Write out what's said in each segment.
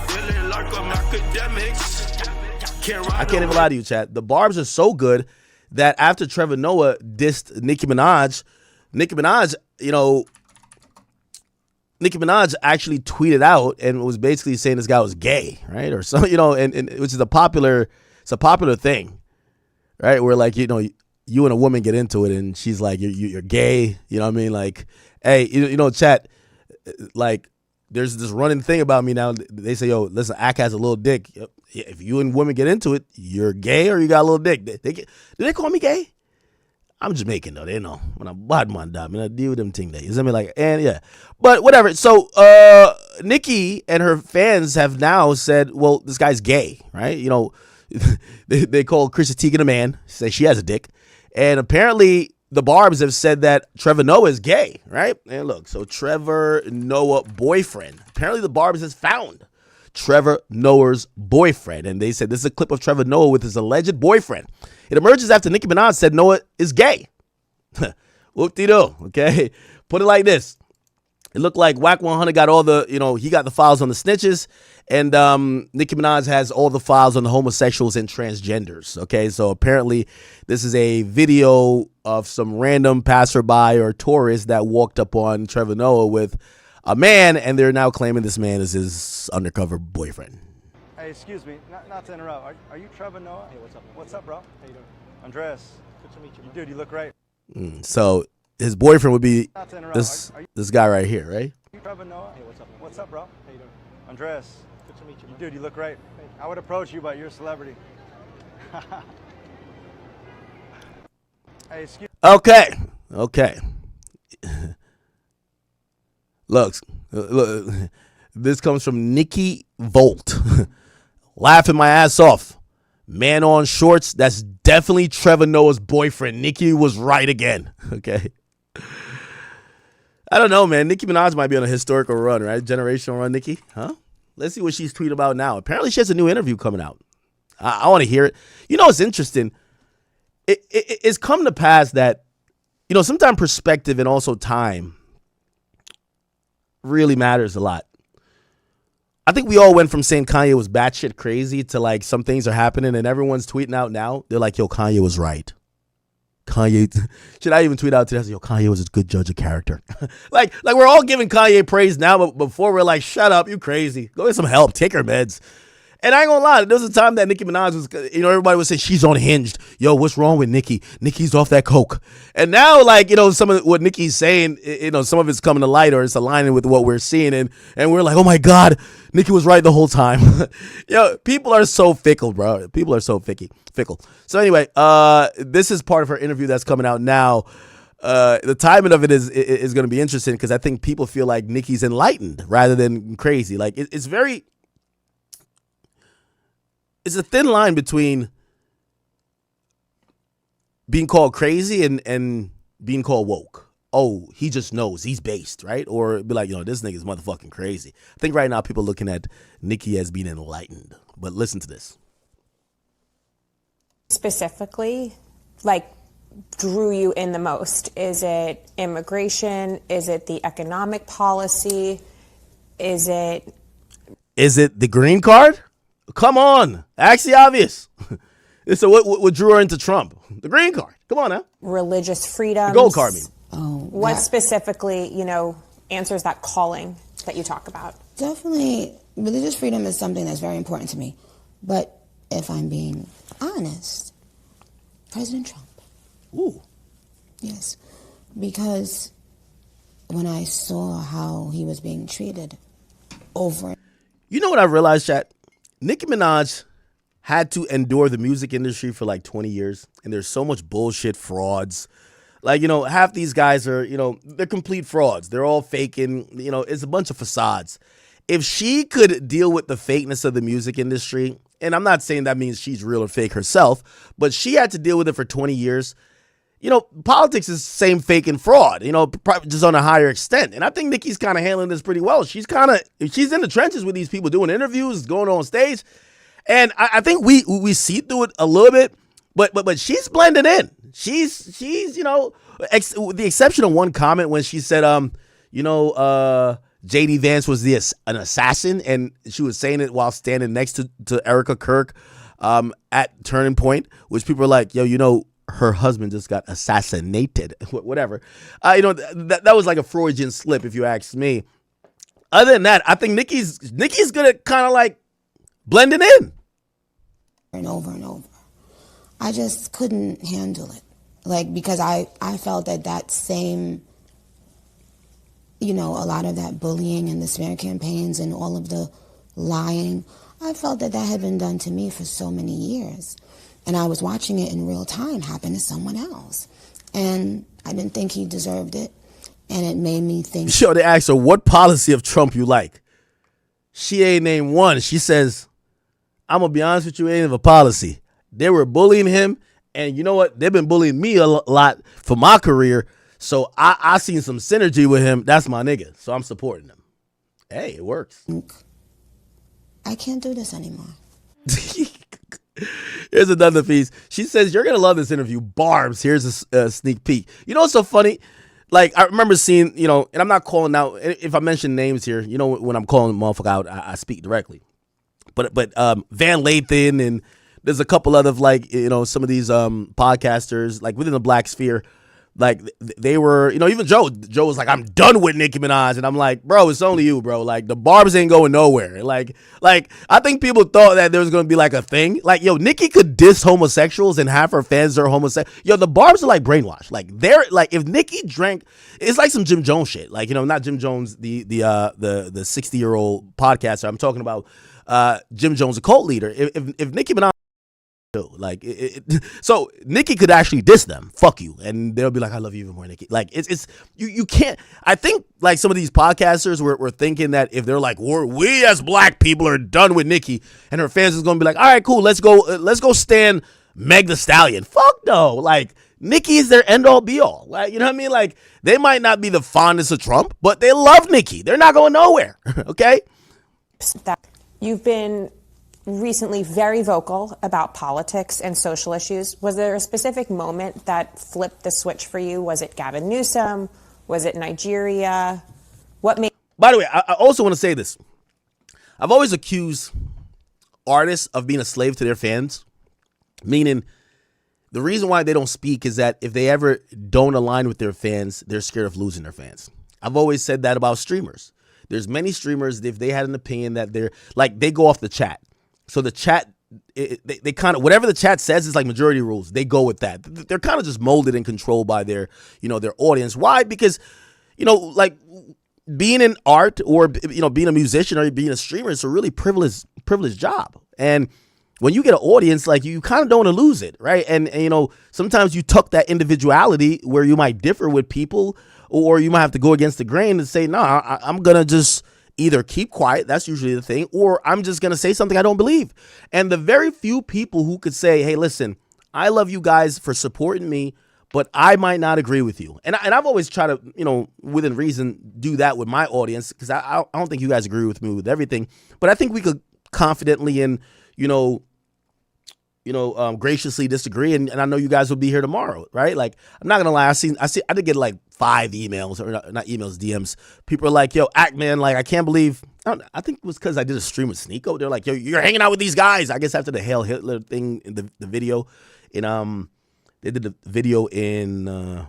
feeling like I'm Akademiks. I can't even lie to you, chat. The barbs are so good that after Trevor Noah dissed Nicki Minaj, Nicki Minaj actually tweeted out and was basically saying this guy was gay, right? Or something, and which is a popular thing, right? Where like, you and a woman get into it and she's like, you're gay, you know what I mean? Like, hey, chat, like, there's this running thing about me now. They say, yo, listen, Ak has a little dick. If you and women get into it, you're gay or you got a little dick. Do they call me gay? I'm Jamaican though. They know when I'm bad man, I mean, I deal with them thing there. You see me like, and yeah, but whatever. So Nicki and her fans have now said, well, this guy's gay, right? They call Chrissy Teigen a man, say she has a dick, and apparently the barbs have said that Trevor Noah is gay, right? And look, so Trevor Noah boyfriend. Apparently the barbs has found Trevor Noah's boyfriend. And they said this is a clip of Trevor Noah with his alleged boyfriend. It emerges after Nicki Minaj said Noah is gay. Whoop-de-doo, okay? Put it like this. It looked like Wack 100 got all the, he got the files on the snitches. And Nicki Minaj has all the files on the homosexuals and transgenders, okay? So apparently this is a video of some random passerby or tourist that walked up on Trevor Noah with a man, and they're now claiming this man is his undercover boyfriend. Hey, excuse me, not to interrupt. Are you Trevor Noah? Hey, what's up, man? What's up, bro? How you doing? Andres. Good to meet you, man. Dude, you look great. So his boyfriend would be Not to interrupt. this guy right here, right? Are you Trevor Noah? Hey, what's up, man? What's up, bro? How you doing? Andres. Good to meet you, man. Dude, you look great. I would approach you, but you're a celebrity. Hey, excuse Okay. Look, this comes from Nikki Volt. Laughing my ass off. Man on shorts, that's definitely Trevor Noah's boyfriend. Nicki was right again. Okay. I don't know, man. Nicki Minaj might be on a historical run, right? Generational run, Nicki. Huh? Let's see what she's tweeting about now. Apparently she has a new interview coming out. I want to hear it. It's interesting. It's come to pass that, sometimes perspective and also time really matters a lot. I think we all went from saying Kanye was batshit crazy to like some things are happening and everyone's tweeting out now. They're like, yo, Kanye was right. Should I even tweet out today? I said, yo, Kanye was a good judge of character. like we're all giving Kanye praise now, but before we're like, shut up, you crazy. Go get some help. Take her meds. And I ain't gonna lie, there was a time that Nicki Minaj was, everybody would say she's unhinged. Yo, what's wrong with Nicki? Nicki's off that coke. And now, like, some of what Nicki's saying, some of it's coming to light or it's aligning with what we're seeing. And we're like, oh my God, Nicki was right the whole time. People are so fickle, bro. People are so fickle. So anyway, this is part of her interview that's coming out now. The timing of it is going to be interesting because I think people feel like Nicki's enlightened rather than crazy. Like, it's a thin line between being called crazy and being called woke. Oh, he just knows. He's based, right? Or be like, this nigga's motherfucking crazy. I think right now people are looking at Nicki as being enlightened. But listen to this. Specifically, drew you in the most? Is it immigration? Is it the economic policy? Is it the green card? Come on. Ask the obvious. So what drew her into Trump? The green card. Come on now. Religious freedom. Gold card, I mean. What specifically, answers that calling that you talk about? Definitely, religious freedom is something that's very important to me. But if I'm being honest, President Trump. Ooh. Yes. Because when I saw how he was being treated over. You know what I realized, chat? Nicki Minaj had to endure the music industry for like 20 years, and there's so much bullshit frauds. Like, half these guys are, they're complete frauds. They're all faking, it's a bunch of facades. If she could deal with the fakeness of the music industry, and I'm not saying that means she's real or fake herself, but she had to deal with it for 20 years. Politics is the same fake and fraud, just on a higher extent. And I think Nicki's kind of handling this pretty well. She's in the trenches with these people doing interviews, going on stage. And I think we see through it a little bit, but she's blending in. She's with the exception of one comment when she said, J.D. Vance was an assassin, and she was saying it while standing next to Erica Kirk at Turning Point, which people are like, yo, her husband just got assassinated, whatever. That was like a Freudian slip, if you ask me. Other than that, I think Nicki's good at kind of like blending in. And over. I just couldn't handle it. Like, because I felt that same, a lot of that bullying and the smear campaigns and all of the lying, I felt that had been done to me for so many years. And I was watching it in real time happen to someone else. And I didn't think he deserved it. And it made me think. Sure, they asked her, what policy of Trump you like? She ain't named one. She says, I'm going to be honest with you, ain't of a policy. They were bullying him. And you know what? They've been bullying me a lot for my career. So I seen some synergy with him. That's my nigga. So I'm supporting him. Hey, it works. I can't do this anymore. Here's another piece. She says, you're going to love this interview. Barbs. Here's a sneak peek. You know what's so funny? Like, I remember seeing, and I'm not calling out. If I mention names here, when I'm calling a motherfucker out, I speak directly. But Van Lathan, and there's a couple other, like, some of these podcasters, like, within the black sphere. Like, they were, even Joe was like, I'm done with Nicki Minaj. And I'm like, bro, it's only you, bro. Like, the barbs ain't going nowhere. Like I think people thought that there was going to be like a thing. Like, yo, Nicki could diss homosexuals and half her fans are homosexual. Yo, the barbs are like brainwashed. Like, they're like, if Nicki drank, it's like some Jim Jones shit. Like, not Jim Jones, the 60-year-old podcaster. I'm talking about Jim Jones, a cult leader. If Nicki Minaj, like so Nicki could actually diss them, fuck you, and they'll be like, I love you even more, Nicki. Like, it's you can't. I think like some of these podcasters were thinking that if they're like, we as black people are done with Nicki, and her fans is gonna be like, all right, cool, let's go stand Meg the Stallion. Fuck no. Like, Nicki is their end all be all. Like, you know what I mean? Like, they might not be the fondest of Trump, but they love Nicki. They're not going nowhere. Okay. You've been recently very vocal about politics and social issues. Was there a specific moment that flipped the switch for you? Was it Gavin Newsom? Was it Nigeria? What made... By the way, I also want to say this. I've always accused artists of being a slave to their fans, meaning the reason why they don't speak is that if they ever don't align with their fans, they're scared of losing their fans. I've always said that about streamers. There's many streamers, if they had an opinion that they're like, they go off the chat. So the chat, they kind of, whatever the chat says is like majority rules. They go with that. They're kind of just molded and controlled by their audience. Why? Because, like being in art or, being a musician or being a streamer is a really privileged job. And when you get an audience, like, you kind of don't want to lose it, right? And sometimes you tuck that individuality where you might differ with people, or you might have to go against the grain and say, no, I'm going to just either keep quiet, that's usually the thing, or I'm just going to say something I don't believe. And the very few people who could say, hey, listen, I love you guys for supporting me, but I might not agree with you. And I've always tried to, within reason, do that with my audience, because I don't think you guys agree with me with everything. But I think we could confidently and, graciously disagree. And I know you guys will be here tomorrow, right? Like, I'm not going to lie. I did get like 5 emails, or not emails, DMs. People are like, yo, Act Man, like, I can't believe, I think it was because I did a stream with Sneeko. They're like, yo, you're hanging out with these guys. I guess after the Hail Hitler thing, in the video, they did the video in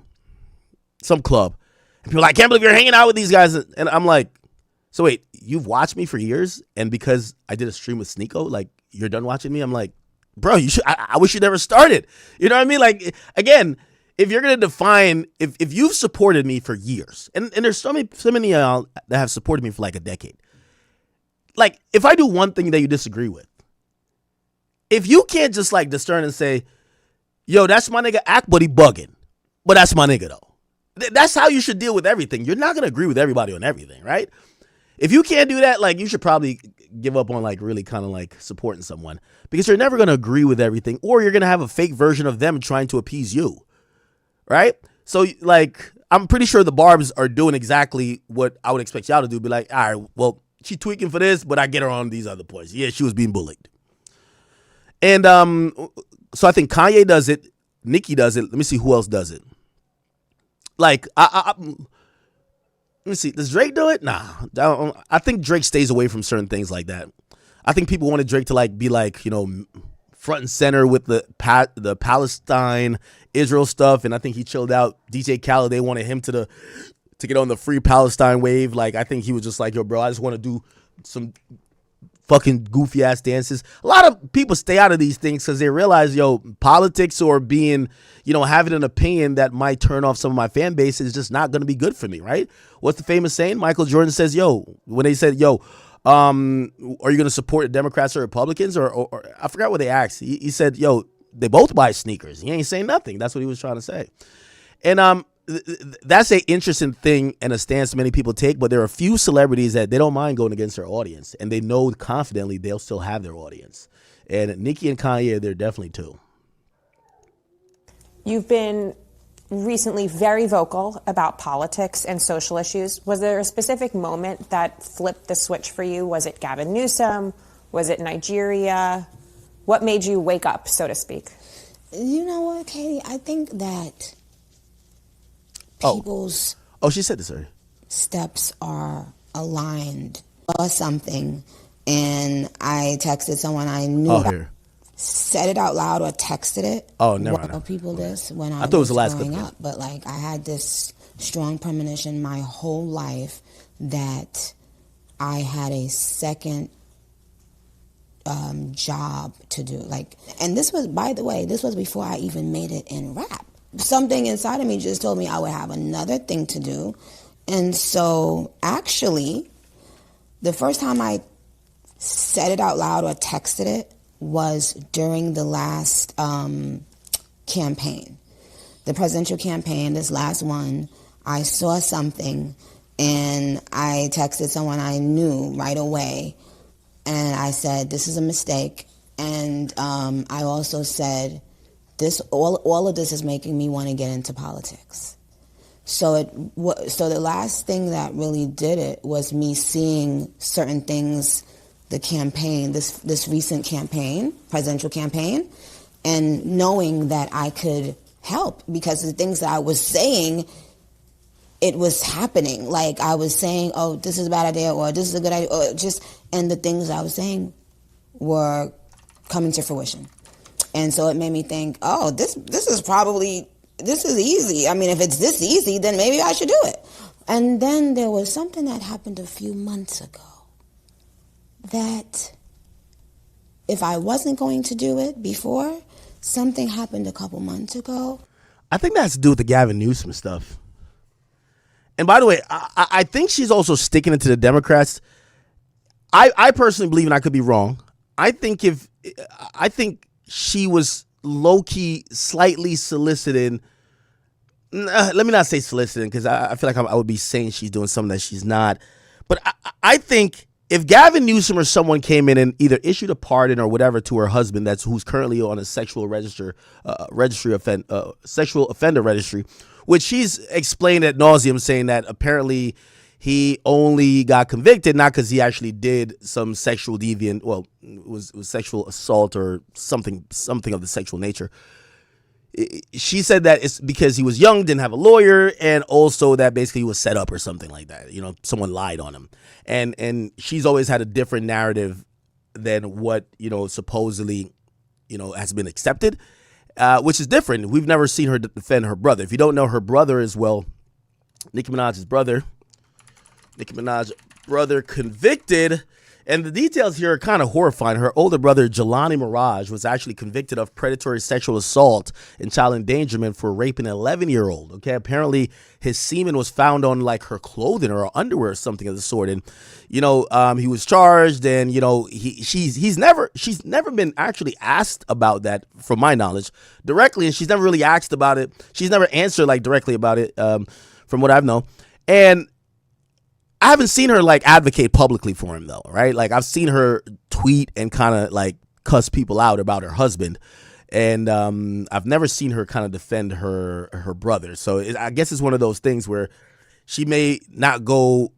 some club. And people are like, I can't believe you're hanging out with these guys. And I'm like, so wait, you've watched me for years? And because I did a stream with Sneeko, like, you're done watching me? I'm like, bro, you should. I wish you never started. You know what I mean? Like, again, if you're gonna define, if you've supported me for years, and there's so many that have supported me for like a decade. Like, if I do one thing that you disagree with, if you can't just like discern and say, yo, that's my nigga Act, but he bugging, but that's my nigga though. That's how you should deal with everything. You're not gonna agree with everybody on everything, right? If you can't do that, like, you should probably give up on like really kind of like supporting someone, because you're never going to agree with everything, or you're going to have a fake version of them trying to appease you. Right. So like, I'm pretty sure the Barbs are doing exactly what I would expect y'all to do. Be like, all right, well, she tweaking for this, but I get her on these other points. Yeah, she was being bullied. And so I think Kanye does it. Nicki does it. Let me see who else does it. Like, me see. Does Drake do it? Nah. I think Drake stays away from certain things like that. I think people wanted Drake to like be like, you know, front and center with the Palestine Israel stuff, and I think he chilled out. DJ Khaled, they wanted him to get on the free Palestine wave. Like, I think he was just like, yo, bro, I just want to do some fucking goofy ass dances. A lot of people stay out of these things because they realize, yo, politics or being, you know, having an opinion that might turn off some of my fan base is just not going to be good for me, right? What's the famous saying? Michael Jordan says, yo, when they said, yo, are you going to support the Democrats or Republicans? Or I forgot what they asked. He said, yo, they both buy sneakers. He ain't saying nothing. That's what he was trying to say. And that's an interesting thing and a stance many people take, but there are a few celebrities that they don't mind going against their audience, and they know confidently they'll still have their audience. And Nicki and Kanye, they're definitely two. You've been recently very vocal about politics and social issues. Was there a specific moment that flipped the switch for you? Was it Gavin Newsom? Was it Nigeria? What made you wake up, so to speak? You know what, Katie? I think that people's she said this already. Steps are aligned or something, and I texted someone I knew. Here. Said it out loud or texted it. Oh, never mind. People this when I thought it was the last growing clip. up, but like I had this strong premonition my whole life that I had a second job to do. Like, and this was, by the way, this was before I even made it in rap. Something inside of me just told me I would have another thing to do. And so actually, the first time I said it out loud or texted it was during the last campaign, the presidential campaign, this last one. I saw something and I texted someone I knew right away, and I said, this is a mistake. And I also said, all of this is making me want to get into politics. So the last thing that really did it was me seeing certain things, the campaign, this recent campaign, presidential campaign, and knowing that I could help, because the things that I was saying, it was happening. Like I was saying, oh, this is a bad idea, or this is a good idea, or and the things I was saying were coming to fruition. And so it made me think, oh, this is easy. I mean, if it's this easy, then maybe I should do it. And then there was something that happened a few months ago that if I wasn't going to do it before, something happened a couple months ago. I think that has to do with the Gavin Newsom stuff. And by the way, I think she's also sticking it to the Democrats. I personally believe, and I could be wrong, I think she was low-key slightly soliciting. Let me not say soliciting, because I feel like I would be saying she's doing something that she's not. But I think if Gavin Newsom or someone came in and either issued a pardon or whatever to her husband, who's currently on a sexual sexual offender registry, which she's explained ad nauseum, saying that apparently he only got convicted not because he actually did some sexual deviant, well, it was sexual assault or something of the sexual nature. She said that it's because he was young, didn't have a lawyer, and also that basically he was set up or something like that. You know, someone lied on him. And she's always had a different narrative than what, you know, supposedly, you know, has been accepted, which is different. We've never seen her defend her brother. If you don't know, her brother as well, Nicki Minaj's brother, convicted. And the details here are kind of horrifying. Her older brother, Jelani Mirage, was actually convicted of predatory sexual assault and child endangerment for raping an 11-year-old. Okay, apparently his semen was found on like her clothing or underwear or something of the sort. And you know, he was charged, and you know, she's never been actually asked about that, from my knowledge, directly, and she's never really asked about it. She's never answered like directly about it, from what I've known. And I haven't seen her like advocate publicly for him though, right? Like I've seen her tweet and kind of like cuss people out about her husband, and I've never seen her kind of defend her brother. So I guess it's one of those things where she may not go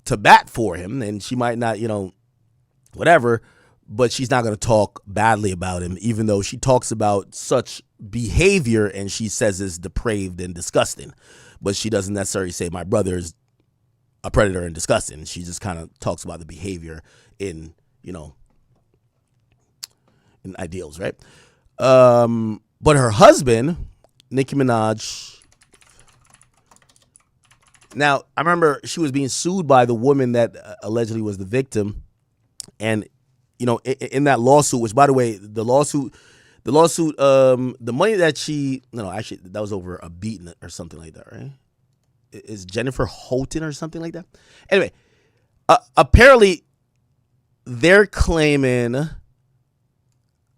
to bat for him, and she might not, you know, whatever, but she's not going to talk badly about him, even though she talks about such behavior and she says it's depraved and disgusting, but she doesn't necessarily say my brother is a predator and disgusting. She just kind of talks about the behavior in, in ideals, right? But her husband, Nicki Minaj. Now, I remember she was being sued by the woman that allegedly was the victim. And, in that lawsuit, which, by the way, the money that actually, that was over a beating or something like that, right? Is Jennifer Houghton or something like that? Anyway, apparently they're claiming,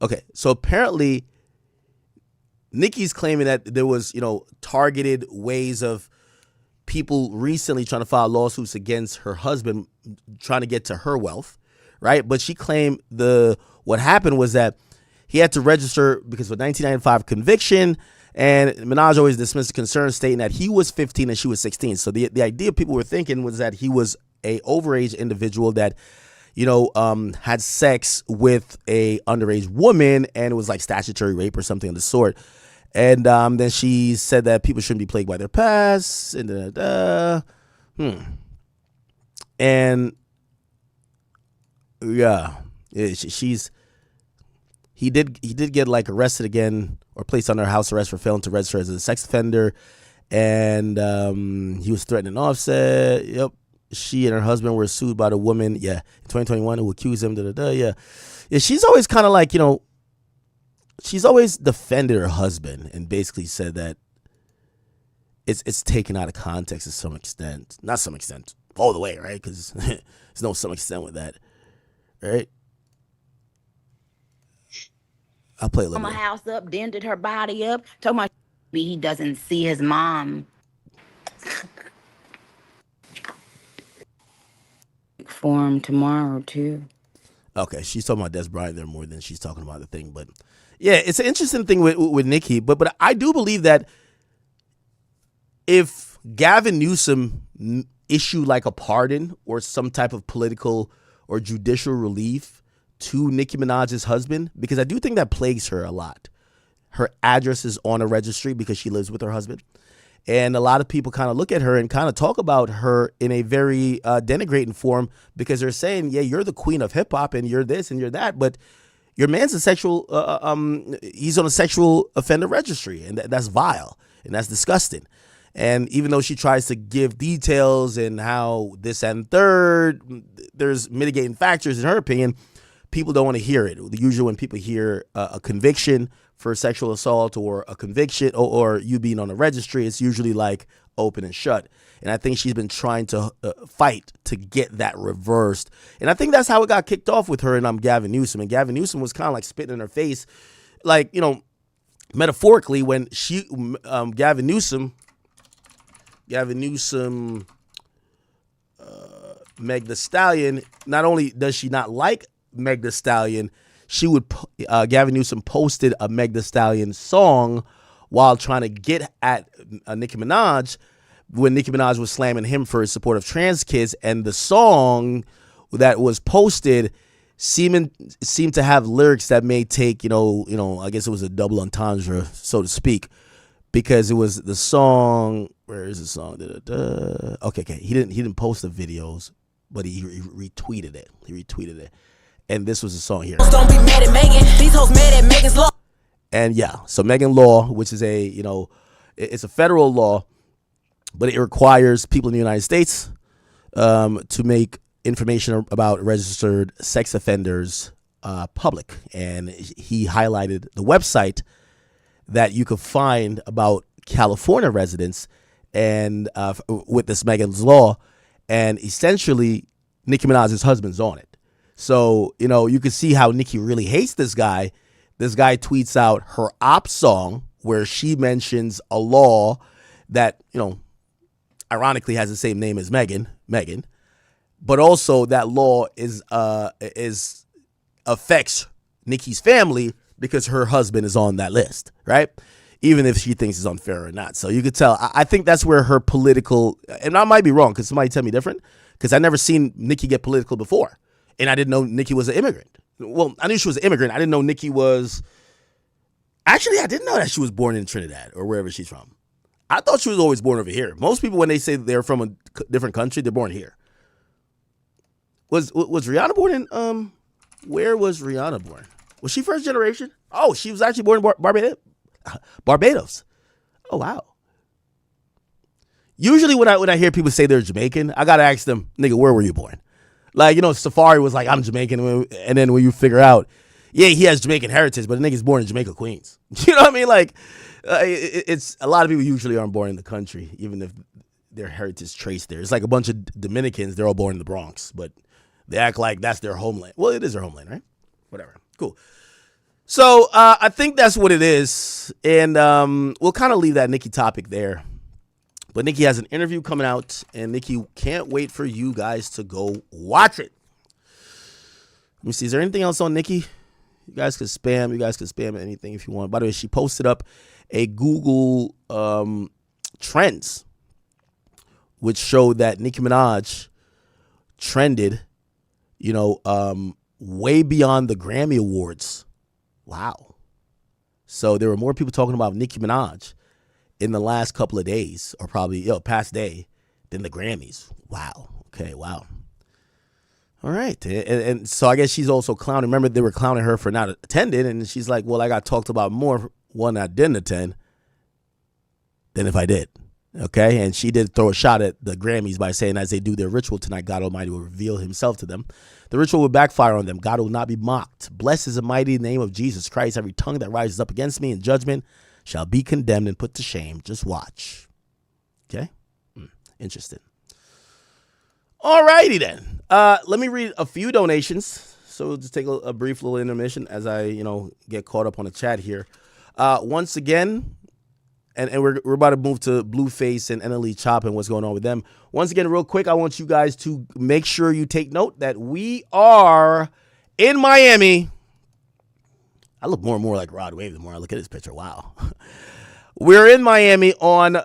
okay, so apparently Nicki's claiming that there was, targeted ways of people recently trying to file lawsuits against her husband, trying to get to her wealth, right? But she claimed what happened was that he had to register because of a 1995 conviction, and Minaj always dismissed the concern, stating that he was 15 and she was 16. So the idea people were thinking was that he was a overage individual that, had sex with a underage woman, and it was like statutory rape or something of the sort. And then she said that people shouldn't be plagued by their past. And yeah, he did get like arrested again or placed under house arrest for failing to register as a sex offender. And he was threatening Offset. Yep. She and her husband were sued by the woman, in 2021, who accused him. Yeah. She's always kind of like, she's always defended her husband and basically said that it's taken out of context to some extent. Not some extent, all the way, right? Because there's no some extent with that, right? I'll play a little bit. My house up, dented her body up. Told my he doesn't see his mom. For him tomorrow too. Okay, she's talking about Des Bryant there more than she's talking about the thing, but yeah, it's an interesting thing with Nicki. But I do believe that if Gavin Newsom issued like a pardon or some type of political or judicial relief to Nicki Minaj's husband, because I do think that plagues her a lot. Her address is on a registry because she lives with her husband. And a lot of people kind of look at her and kind of talk about her in a very denigrating form because they're saying, yeah, you're the queen of hip hop and you're this and you're that. But your man's a sexual, he's on a sexual offender registry, and that's vile and that's disgusting. And even though she tries to give details and how this and third, there's mitigating factors in her opinion, people don't want to hear it. Usually when people hear a conviction for sexual assault or a conviction or you being on a registry, it's usually like open and shut. And I think she's been trying to fight to get that reversed. And I think that's how it got kicked off with her and Gavin Newsom. And Gavin Newsom was kind of like spitting in her face, like, metaphorically when Gavin Newsom, Meg Thee Stallion, not only does she not like Meg Thee Stallion, Gavin Newsom posted a Meg Thee Stallion song while trying to get at Nicki Minaj when Nicki Minaj was slamming him for his support of trans kids, and the song that was posted seemed to have lyrics that may take, I guess it was a double entendre, so to speak, because it was the song. Where is the song? Okay. He didn't post the videos, but he retweeted it. And this was the song here. Don't be mad at Megan. These hoes mad at Megan's law. And yeah, so Megan law, which is it's a federal law, but it requires people in the United States to make information about registered sex offenders public. And he highlighted the website that you could find about California residents and with this Megan's law, and essentially Nicki Minaj's husband's on it. So, you can see how Nicki really hates this guy. This guy tweets out her op song where she mentions a law that, ironically has the same name as Megan, but also that law is affects Nicki's family because her husband is on that list, right? Even if she thinks it's unfair or not. So you could tell, I think that's where her political, and I might be wrong because somebody tell me different, because I never seen Nicki get political before. And I didn't know Nicki was an immigrant. Well, I knew she was an immigrant. I didn't know Nicki was, actually, I didn't know that she was born in Trinidad or wherever she's from. I thought she was always born over here. Most people, when they say they're from a different country, they're born here. Was Rihanna born in, where was Rihanna born? Was she first generation? Oh, she was actually born in Barbados. Oh, wow. Usually when I hear people say they're Jamaican, I got to ask them, nigga, where were you born? Like, Safari was like, I'm Jamaican. And then when you figure out, yeah, he has Jamaican heritage, but the nigga's born in Jamaica, Queens. You know what I mean? Like, it's a lot of people usually aren't born in the country, even if their heritage traced there. It's like a bunch of Dominicans, they're all born in the Bronx, but they act like that's their homeland. Well, it is their homeland, right? Whatever. Cool. So I think that's what it is. And we'll kind of leave that Nicki topic there. But Nicki has an interview coming out, and Nicki can't wait for you guys to go watch it. Let me see. Is there anything else on Nicki? You guys could spam. You guys could spam anything if you want. By the way, she posted up a Google Trends, which showed that Nicki Minaj trended, way beyond the Grammy Awards. Wow. So there were more people talking about Nicki Minaj in the last couple of days, or probably past day, than the Grammys. Wow. Okay, wow. All right. And so I guess she's also clowning. Remember, they were clowning her for not attending, and she's like, well, I got talked about more when I didn't attend than if I did. Okay, and she did throw a shot at the Grammys by saying, as they do their ritual tonight, God Almighty will reveal himself to them. The ritual will backfire on them. God will not be mocked. Blessed is the mighty name of Jesus Christ. Every tongue that rises up against me in judgment shall be condemned and put to shame. Just watch. Okay? Interesting. All righty then. Let me read a few donations. So we'll just take a brief little intermission as I, get caught up on the chat here. Once again, and we're about to move to Blueface and NLE Chop and what's going on with them. Once again, real quick, I want you guys to make sure you take note that we are in Miami. I look more and more like Rod Wave the more I look at this picture. Wow. We're in Miami on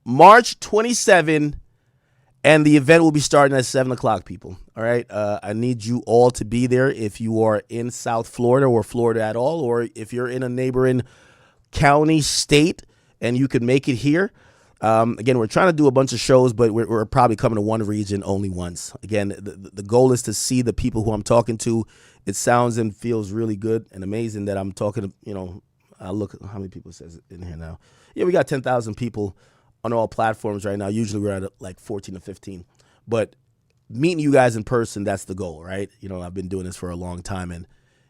March 27, and the event will be starting at 7 o'clock, people. All right. I need you all to be there if you are in South Florida or Florida at all, or if you're in a neighboring county, state, and you can make it here. Again, we're trying to do a bunch of shows, but we're probably coming to one region only once. Again, the goal is to see the people who I'm talking to. It sounds and feels really good and amazing that I'm talking to, I look at how many people says in here now. Yeah, we got 10,000 people on all platforms right now. Usually we're at like 14 to 15. But meeting you guys in person, that's the goal, right? I've been doing this for a long time. And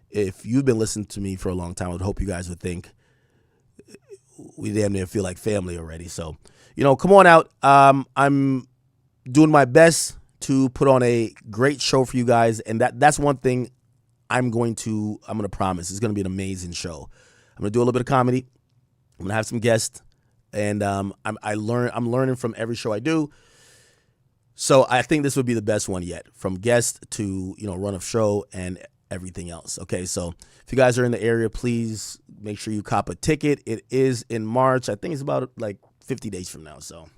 if you've been listening to me for a long time, I would hope you guys would think we damn near feel like family already. So, come on out. I'm doing my best to put on a great show for you guys. And that's one thing I'm going to promise. It's going to be an amazing show. I'm going to do a little bit of comedy. I'm going to have some guests. And I'm learning from every show I do. So I think this would be the best one yet, from guest to, run of show and everything else. Okay, so if you guys are in the area, please make sure you cop a ticket. It is in March. I think it's about like 50 days from now. So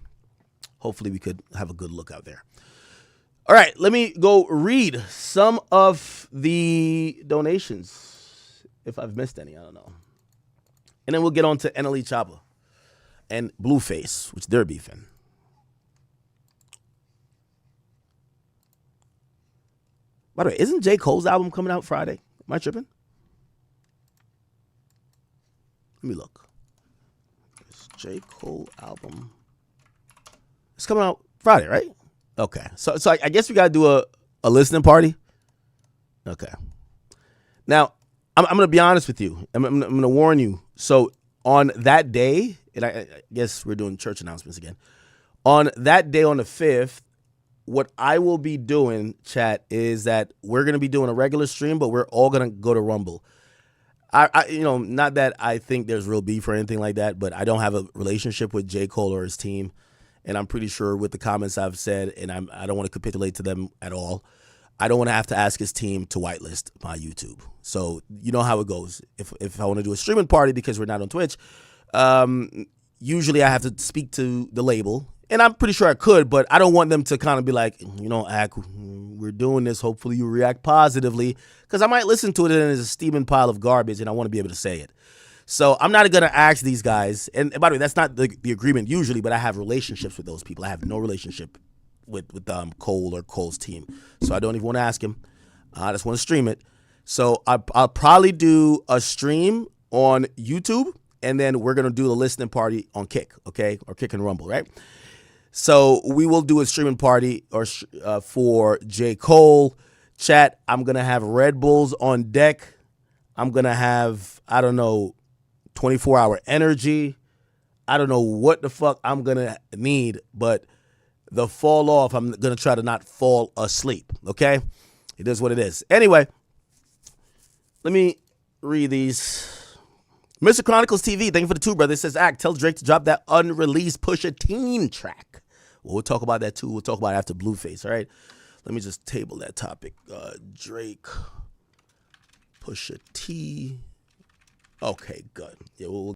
hopefully we could have a good look out there. All right, let me go read some of the donations. If I've missed any, I don't know. And then we'll get on to NLE Choppa and Blueface, which they're beefing. By the way, isn't J. Cole's album coming out Friday? Am I tripping? Let me look. This J. Cole album. It's coming out Friday, right? Okay. So I guess we got to do a listening party. Okay. Now, I'm going to be honest with you. I'm going to warn you. So on that day, and I guess we're doing church announcements again. On that day, on the 5th, what I will be doing, chat, is that we're going to be doing a regular stream, but we're all going to go to Rumble. I not that I think there's real beef or anything like that, but I don't have a relationship with J. Cole or his team. And I'm pretty sure with the comments I've said, and I don't want to capitulate to them at all, I don't want to have to ask his team to whitelist my YouTube. So you know how it goes. If I want to do a streaming party because we're not on Twitch, usually I have to speak to the label. And I'm pretty sure I could, but I don't want them to kind of be like, Ak, we're doing this. Hopefully you react positively. Because I might listen to it and it's a steaming pile of garbage and I want to be able to say it. So I'm not going to ask these guys. And by the way, that's not the agreement usually, but I have relationships with those people. I have no relationship with Cole or Cole's team. So I don't even want to ask him. I just want to stream it. So I'll probably do a stream on YouTube, and then we're going to do the listening party on Kick, okay? Or Kick and Rumble, right? So we will do a streaming party for J. Cole. Chat, I'm going to have Red Bulls on deck. I'm going to have, 24-hour energy. I don't know what the fuck I'm going to need, but the fall off, I'm going to try to not fall asleep, okay? It is what it is. Anyway, let me read these. Mr. Chronicles TV, thank you for the 2, brother. It says, tell Drake to drop that unreleased Pusha Teen track. Well, we'll talk about that too. We'll talk about it after Blueface, all right? Let me just table that topic. Drake, Pusha T. Okay, good. Yeah, we'll